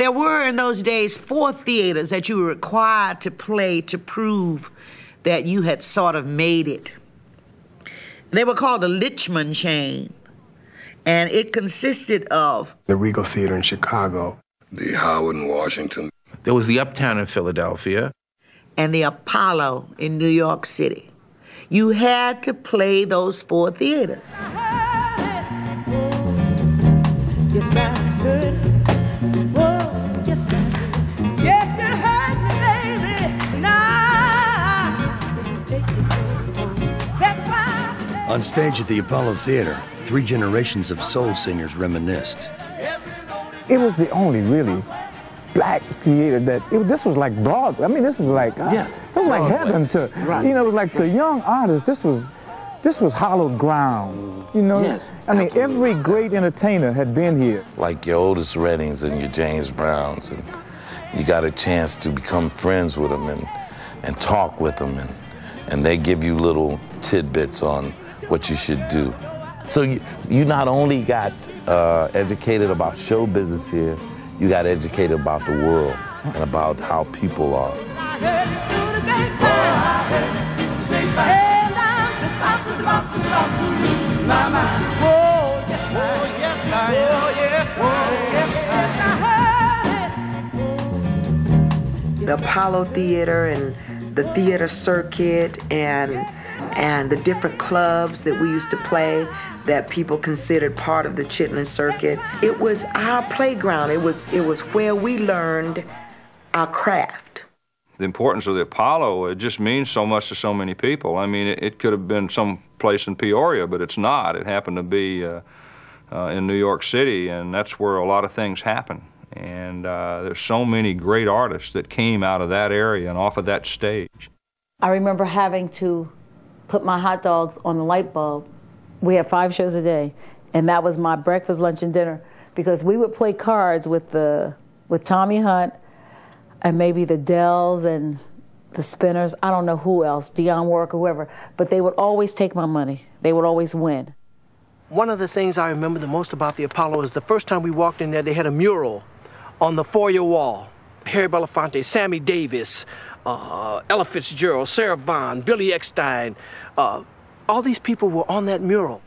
There were in those days 4 theaters that you were required to play to prove that you had sort of made it. They were called the Lichman chain, and it consisted of the Regal Theater in Chicago, the Howard in Washington. There was the Uptown in Philadelphia, and the Apollo in New York City. You had to play those 4 theaters. Yes, I heard it. Oh, yes, I heard it. Yes, you heard me, baby. Now, take it home. That's why. On stage at the Apollo Theater, 3 generations of soul singers reminisced. It was the only really black theater that, this was like Broadway. I mean, this was like, yes, it was like heaven to, right. You know, it was like to young artists, this was hallowed ground, you know? Yes, I mean, absolutely. every great entertainer had been here. Like your Otis Reddings and your James Browns, and you got a chance to become friends with them and talk with them, and they give you little tidbits on what you should do. So you not only got educated about show business here, you got educated about the world and about how people are. The Apollo Theater and the theater circuit and the different clubs that we used to play that people considered part of the Chitlin circuit. It was our playground. It was where we learned our craft. The importance of the Apollo, it just means so much to so many people. I mean, it could have been some place in Peoria, but it's not. It happened to be in New York City, and that's where a lot of things happen. And there's so many great artists that came out of that area and off of that stage. I remember having to put my hot dogs on the light bulb. We had 5 shows a day, and that was my breakfast, lunch, and dinner, because we would play cards with Tommy Hunt and maybe the Dells and the Spinners. I don't know who else, Dionne Warwick or whoever, but they would always take my money. They would always win. One of the things I remember the most about the Apollo is the first time we walked in there, they had a mural on the foyer wall. Harry Belafonte, Sammy Davis, Ella Fitzgerald, Sarah Vaughan, Billy Eckstine, all these people were on that mural.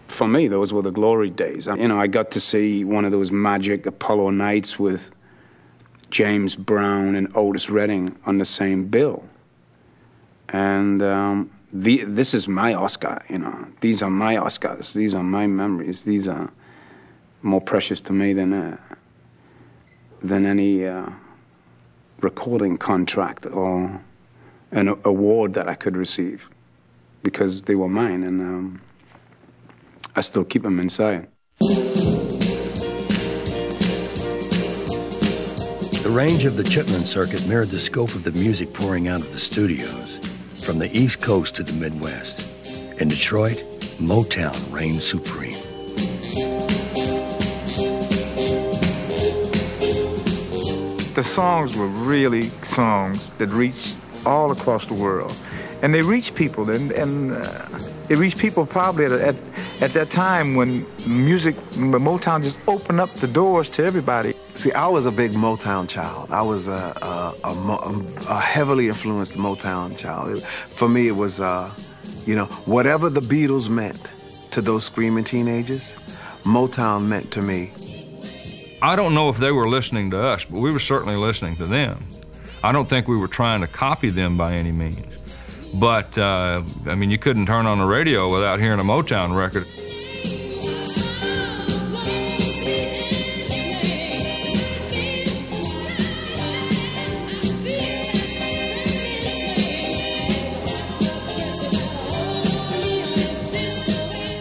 For me, those were the glory days. You know, I got to see one of those magic Apollo nights with James Brown and Otis Redding on the same bill. And this is my Oscar, you know. These are my Oscars. These are my memories. These are more precious to me than any recording contract or an award that I could receive, because they were mine, and I still keep them inside. The range of the Chitlin circuit mirrored the scope of the music pouring out of the studios, from the East Coast to the Midwest. In Detroit, Motown reigned supreme. The songs were really songs that reached all across the world. And they reached people, and it reached people probably at that time when Motown just opened up the doors to everybody. See, I was a big Motown child. I was a heavily influenced Motown child. For me, it was, you know, whatever the Beatles meant to those screaming teenagers, Motown meant to me. I don't know if they were listening to us, but we were certainly listening to them. I don't think we were trying to copy them by any means. But, I mean, you couldn't turn on the radio without hearing a Motown record.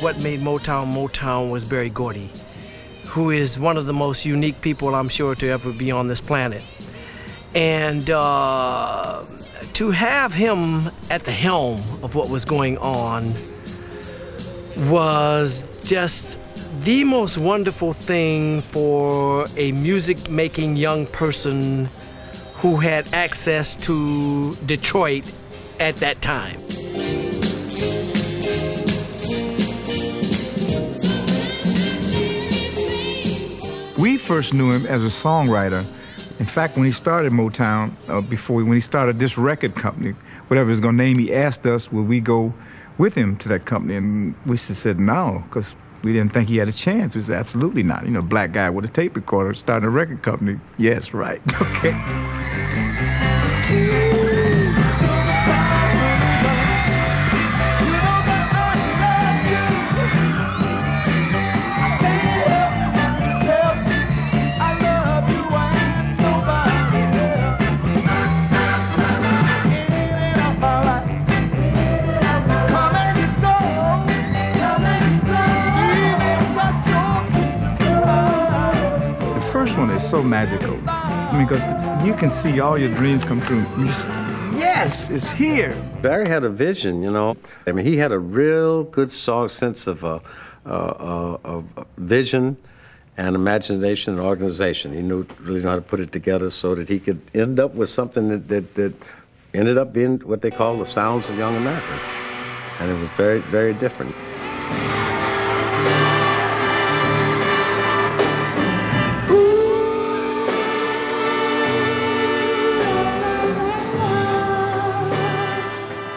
What made Motown Motown was Berry Gordy, who is one of the most unique people, I'm sure, to ever be on this planet. And to have him at the helm of what was going on was just the most wonderful thing for a music-making young person who had access to Detroit at that time. We first knew him as a songwriter. In fact, when he started Motown, when he started this record company, whatever he was going to name, he asked us, would we go with him to that company? And we said no, because we didn't think he had a chance. We said, absolutely not. You know, black guy with a tape recorder starting a record company. Yes, right. Okay. One is so magical. I mean, because you can see all your dreams come true. You just, yes, it's here. Barry had a vision, you know. I mean, he had a real good sense of vision and imagination and organization. He really knew how to put it together so that he could end up with something that ended up being what they call the sounds of young America. And it was very, very different.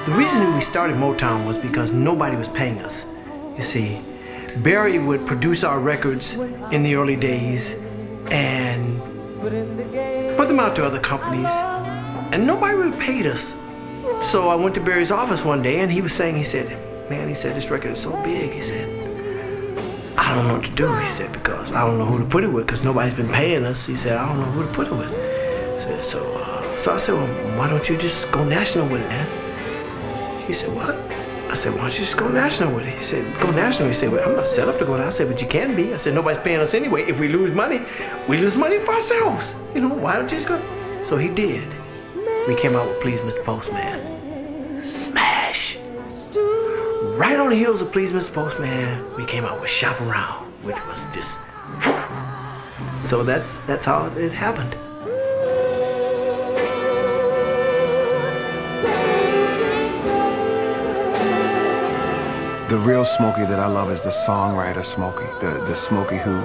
The reason we started Motown was because nobody was paying us. You see, Barry would produce our records in the early days and put them out to other companies, and nobody really paid us. So I went to Barry's office one day, and he said, man, he said, this record is so big. He said, I don't know what to do, he said, because I don't know who to put it with, because nobody's been paying us. He said, I don't know who to put it with. So I said, well, why don't you just go national with it, man? He said, what? I said, why don't you just go national with it? He said, go national. He said, well, I'm not set up to go national. I said, but you can be. I said, nobody's paying us anyway. If we lose money, we lose money for ourselves. You know, why don't you just go? So he did. We came out with Please Mr. Postman. Smash. Right on the heels of Please Mr. Postman, we came out with Shop Around, which was just, whew. So that's how it happened. The real Smokey that I love is the songwriter Smokey, the Smokey who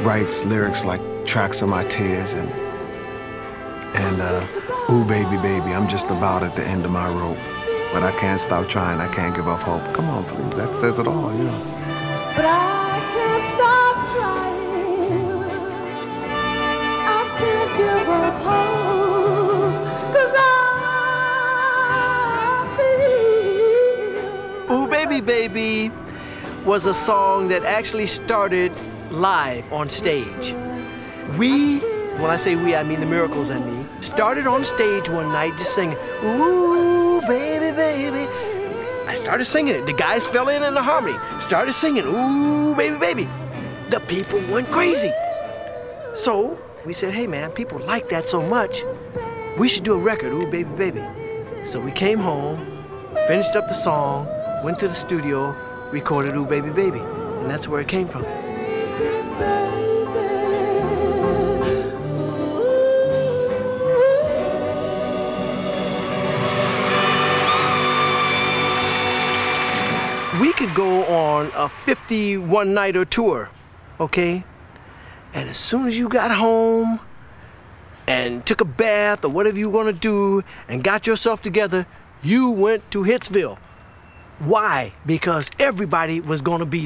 writes lyrics like Tracks of My Tears and Ooh Baby Baby, I'm just about at the end of my rope, but I can't stop trying, I can't give up hope. Come on, please, that says it all, you know. But I can't stop trying, I can't give up hope, 'cause Ooh Baby Baby was a song that actually started live on stage. We, when I say we, I mean the Miracles and me, started on stage one night just singing, Ooh Baby Baby. I started singing it. The guys fell in the harmony, started singing, Ooh Baby Baby. The people went crazy. So we said, hey man, people like that so much, we should do a record, Ooh Baby Baby. So we came home, finished up the song, went to the studio, recorded Ooh Baby Baby, and that's where it came from. We could go on a 51-nighter tour, okay? And as soon as you got home and took a bath or whatever you want to do and got yourself together, you went to Hitsville. Why? Because everybody was going to be